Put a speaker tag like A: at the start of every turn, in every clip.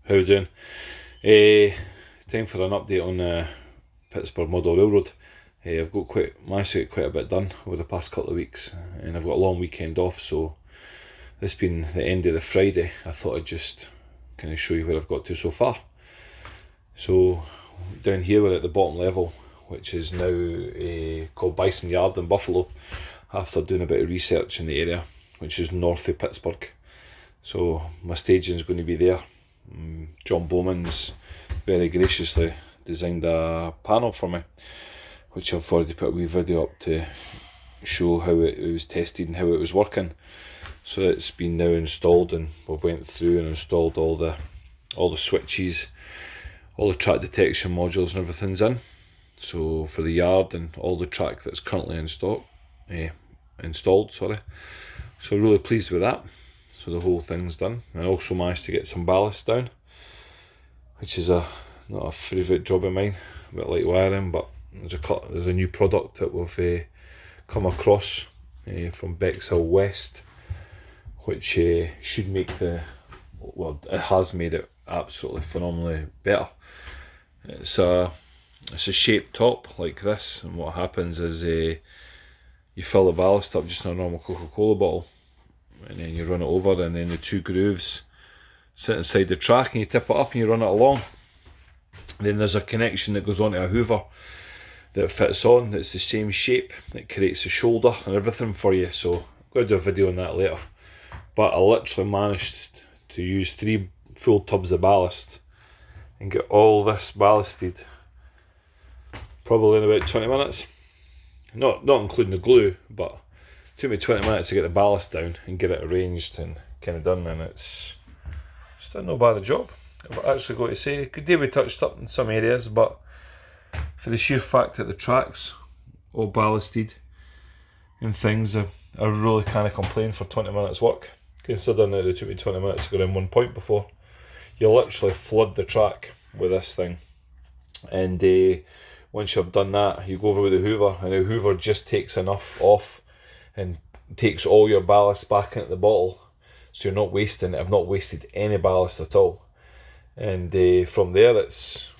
A: How you doing? Time for an update on Pittsburgh Model Railroad. I've managed to get quite a bit done over the past couple of weeks, and I've got a long weekend off, so this being the end of the Friday, I thought I'd just kind of show you where I've got to so far. So down here we're at the bottom level, which is now called Bison Yard in Buffalo, after doing a bit of research in the area, which is north of Pittsburgh. So my staging is going to be there. John Bowman's very graciously designed a panel for me, which I've already put a wee video up to show how it was tested and how it was working. So it's been now installed, and we've went through and installed all the switches, all the track detection modules and everything's in. So for the yard and all the track that's currently installed. So really pleased with that. So the whole thing's done. I also managed to get some ballast down, which is not a favourite job of mine, a bit like wiring, but there's a new product that we've come across from Bexhill West, which should make it has made it absolutely phenomenally better. It's a shaped top like this, and what happens is you fill the ballast up just in a normal Coca-Cola bottle, and then you run it over, and then the two grooves sit inside the track, and you tip it up and you run it along. And then there's a connection that goes onto a hoover that fits on, that's the same shape, that creates a shoulder and everything for you. So I'm going to do a video on that later. But I literally managed to use 3 full tubs of ballast and get all this ballasted probably in about 20 minutes. Not including the glue, but it took me 20 minutes to get the ballast down and get it arranged and kind of done, and it's still not bad a job. I've actually got to say, could do we touched up in some areas, but for the sheer fact that the track's all ballasted and things, I really can't complain for 20 minutes work, considering that it took me 20 minutes to go around one point before. You literally flood the track with this thing, and once you've done that, you go over with the hoover, and the hoover just takes enough off and takes all your ballast back into the bottle, so you're not wasting it. I've not wasted any ballast at all, and from there it's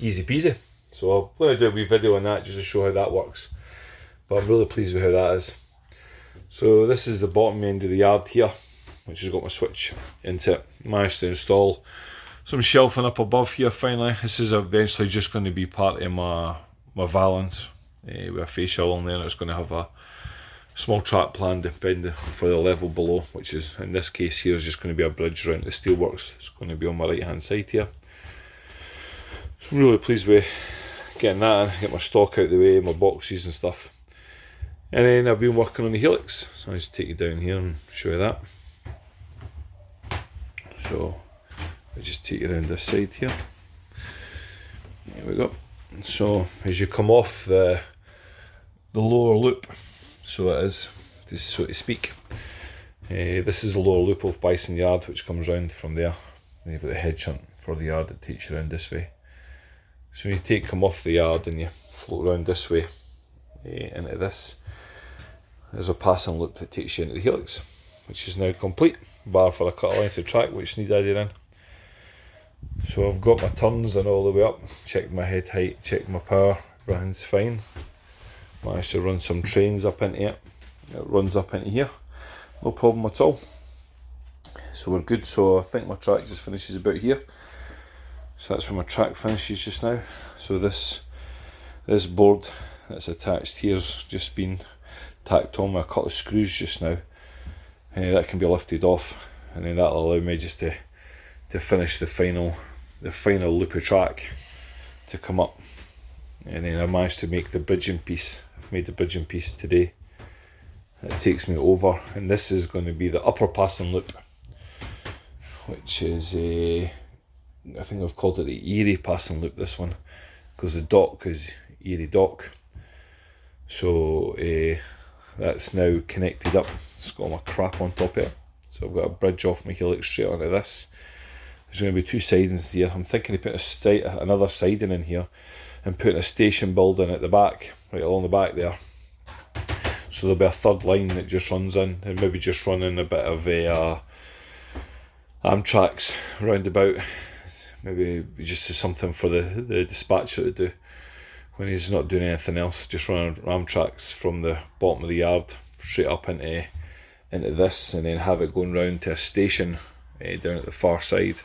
A: easy peasy. So I'm going to do a wee video on that just to show how that works, but I'm really pleased with how that is. So this is the bottom end of the yard here, which has got my switch into it. Managed to install some shelving up above here finally. This is eventually just going to be part of my valance with a fascia along there, and it's going to have a small track plan depending for the level below, which is in this case here is just going to be a bridge around the steelworks. It's going to be on my right hand side here. So I'm really pleased with getting that in, get my stock out of the way, my boxes and stuff. And then I've been working on the Helix, so I'll just take you down here and show you that. So I'll just take you around this side here. There we go. So as you come off the lower loop, so it is, so to speak, this is the lower loop of Bison Yard, which comes round from there. Then you've got the head shunt for the yard that takes you around this way. So when you come off the yard and you float around this way into this, there's a passing loop that takes you into the Helix, which is now complete, bar for a couple of lengths of track which need added in. So I've got my turns and all the way up, checked my head height, checked my power, everything's fine. Managed to run some trains up into it. It runs up into here, no problem at all. So we're good. So I think my track just finishes about here. So that's where my track finishes just now. So this board that's attached here's just been tacked on with a couple of screws just now. That can be lifted off, and then that'll allow me just to finish the final loop of track to come up. And then I managed to make the bridging piece. I've made the bridging piece today. It takes me over, and this is going to be the upper passing loop, which is I think I've called it the Erie passing loop, this one, because the dock is Erie Dock. So that's now connected up. It's got all my crap on top of it. So I've got a bridge off my Helix straight onto this. There's going to be 2 sidings here. I'm thinking of putting another siding in here and putting a station building at the back, right along the back there. So there'll be a third line that just runs in, and maybe just running a bit of a tracks round about. Maybe just as something for the dispatcher to do when he's not doing anything else. Just run ram tracks from the bottom of the yard straight up into this, and then have it going round to a station down at the far side,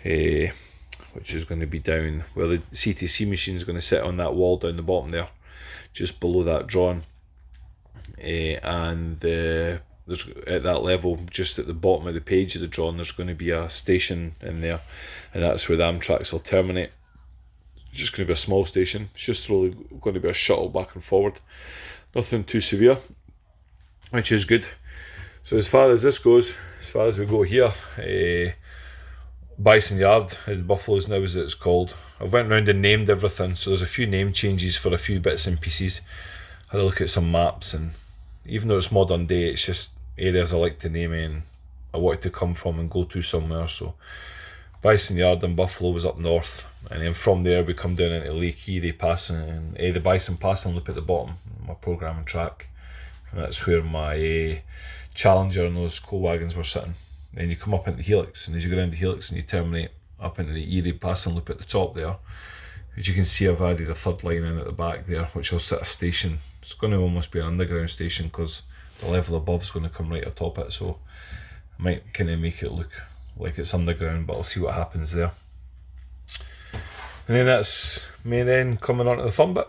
A: which is going to be down where the CTC machine is going to sit on that wall down the bottom there, just below that drawing. And there's at that level, just at the bottom of the page of the drawing, there's going to be a station in there, and that's where the Amtraks will terminate. It's just going to be a small station. It's just really going to be a shuttle back and forward. Nothing too severe, which is good. So as far as this goes, as far as we go here, Bison Yard, as Buffalo's now as it's called. I went round and named everything, so there's a few name changes for a few bits and pieces. Had a look at some maps, and even though it's modern day, it's just areas I like to name and I wanted to come from and go to somewhere. So Bison Yard in Buffalo was up north, and then from there we come down into Lake Erie, passing and the Bison Passing Loop at the bottom, my programming track, and that's where my Challenger and those coal wagons were sitting. Then you come up into Helix, and as you go down to Helix and you terminate up into the Erie Passing Loop at the top there, as you can see I've added a third line in at the back there, which will sit a station. It's going to almost be an underground station because the level above is going to come right atop it, so I might kind of make it look like it's underground, but I'll see what happens there. And then that's me then coming on to the fun bit.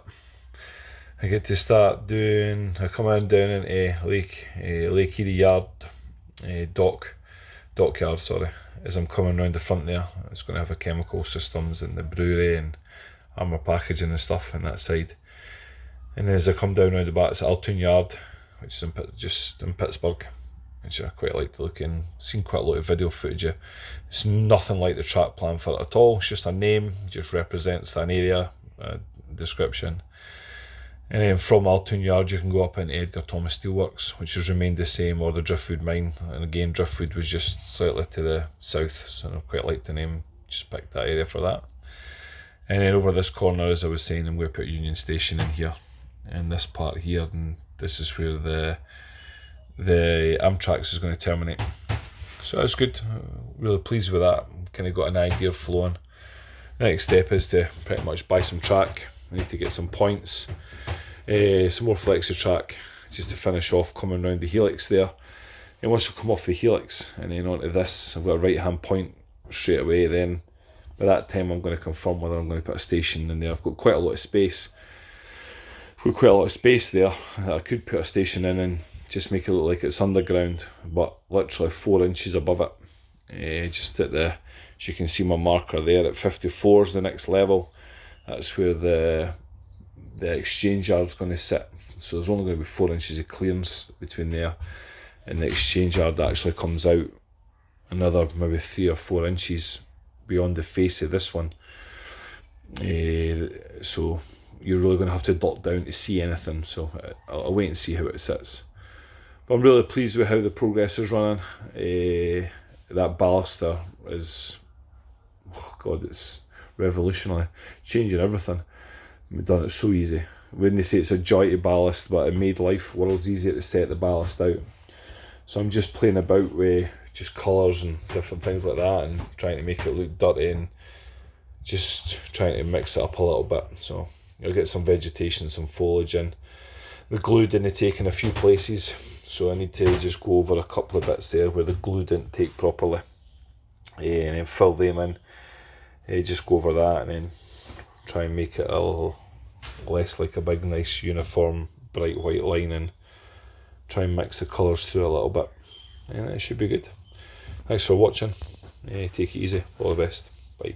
A: I get to start doing, I come on down into Lake Erie Yard, dockyard, sorry, as I'm coming round the front there. It's going to have a chemical systems and the brewery and armour packaging and stuff on that side. And then as I come down round the back, it's Altoon Yard, which is just in Pittsburgh, which I quite like to look in. Seen quite a lot of video footage. It's nothing like the track plan for it at all. It's just a name, just represents an area, description. And then from Altoon Yard you can go up into Edgar Thomas Steelworks, which has remained the same, or the Driftwood Mine. And again, Driftwood was just slightly to the south, so I quite like the name, just picked that area for that. And then over this corner, as I was saying, I'm going to put Union Station in here, in this part here, and this is where the Amtraks is going to terminate. So that's good, really pleased with that. Kind of got an idea of flowing. The next step is to pretty much buy some track. I need to get some points, some more flexi track, just to finish off coming around the Helix there. And once I come off the Helix and then onto this, I've got a right hand point straight away. Then by that time I'm going to confirm whether I'm going to put a station in there. I've got quite a lot of space. Quite a lot of space there. I could put a station in and just make it look like it's underground, but literally 4 inches above it. Just at the, as you can see my marker there, at 54 is the next level. That's where the exchange yard is going to sit. So there's only going to be 4 inches of clearance between there and the exchange yard. Actually comes out another maybe 3 or 4 inches beyond the face of this one. So you're really going to have to duck down to see anything, so I'll wait and see how it sits. But I'm really pleased with how the progress is running. That baluster is, oh God, it's revolutionary, changing everything. We've done it so easy. Wouldn't say it's a joy to ballast, but it made life worlds easier to set the ballast out. So I'm just playing about with just colours and different things like that, and trying to make it look dirty, and just trying to mix it up a little bit. So you'll get some vegetation, some foliage in. The glue didn't take in a few places, so I need to just go over a couple of bits there where the glue didn't take properly, and then fill them in. Just go over that and then try and make it a little less like a big nice uniform bright white line, and try and mix the colours through a little bit, and it should be good. Thanks for watching. Take it easy. All the best. Bye.